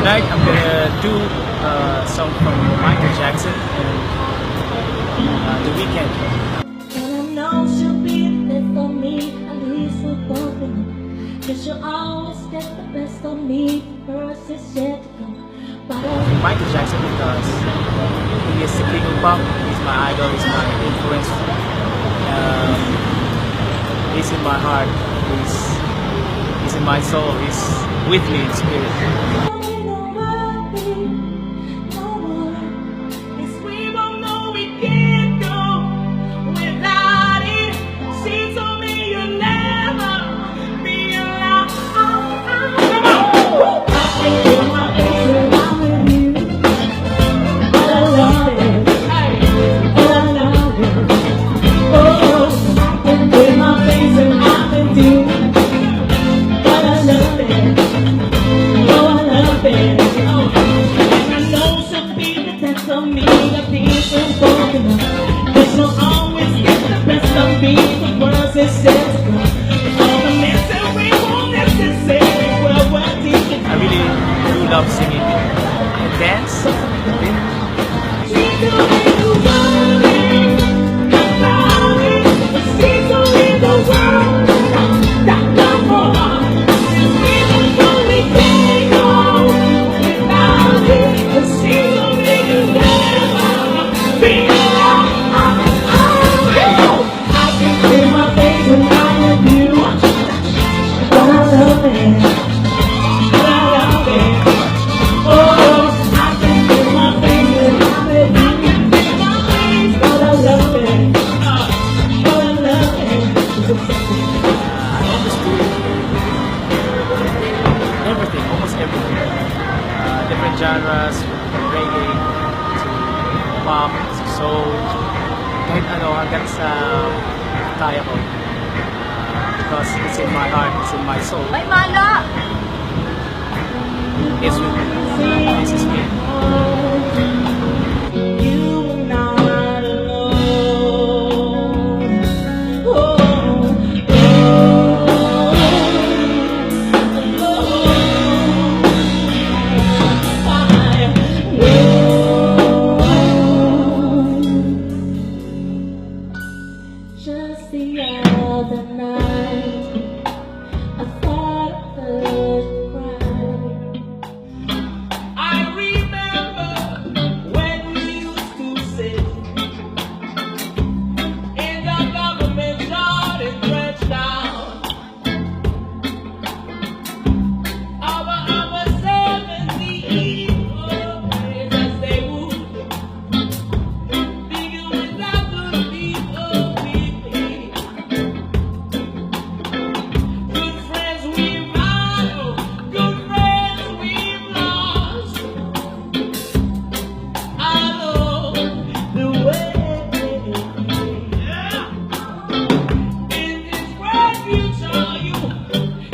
Tonight I'm gonna do a song from Michael Jackson and The Weeknd. And I know she'll be there for me, at least we're both in it. Cause she'll always get the best of me, first is yet to come. But Michael Jackson because he is the king of pop. He's my idol. He's my influence. He's in my heart. He's in my soul. He's with me in spirit. I really do love singing and dance a bit. Different genres, from reggae to pop, to soul, kahit ano hanggang sa kaya ko. Because it's in my heart, it's in my soul. May mala! It's with me. This is me. Just the other night, I thought I heard you cry. I remember when we used to sit in the government yard and stretch down our 70 evil ways as they would begin without the people we paid. Good friends we've had, good friends we've lost. I know the way. In this great future,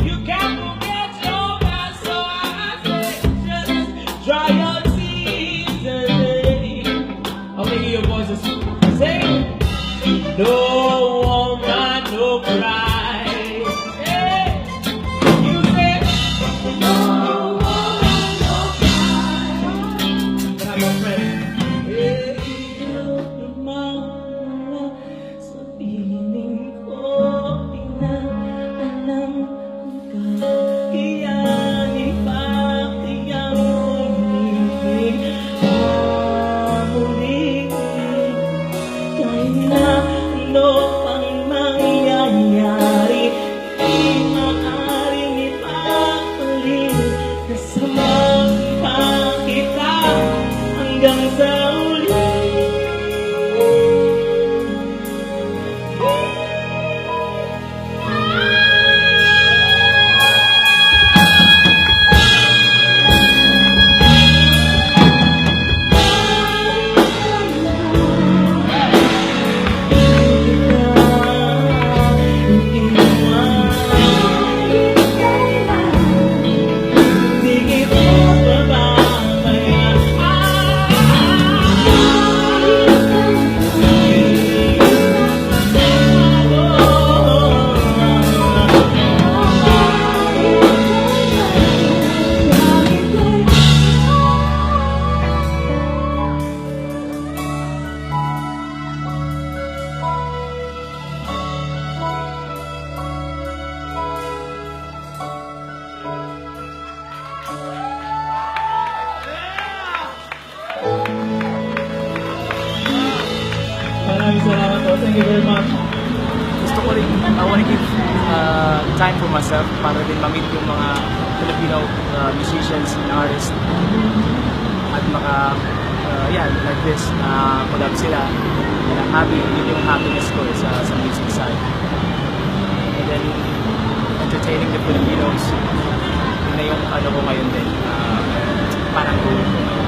you can't forget your past. So I say, just dry your tears today. I'll make your voices sing. No woman, no cry. Hey, you say, no woman, no cry. Can I go, friend? Hey, Sa piling ko, pinaalam ka. Iyan ipakiyang umilig muli. Kahit na ano pang mangyayari, di maaaring ipapalit. Kasama pa kita hanggang sa uli. Sige po, babaya. Thank you very much. Gusto ko rin, I wanna give time for myself para din ma-meet yung mga Filipino musicians and artists at like this, collab sila. And I'm happy, yun yung happiness ko sa music side. And then, entertaining the Filipinos, yun na yung ano ko ngayon din, parang goal ko ngayon.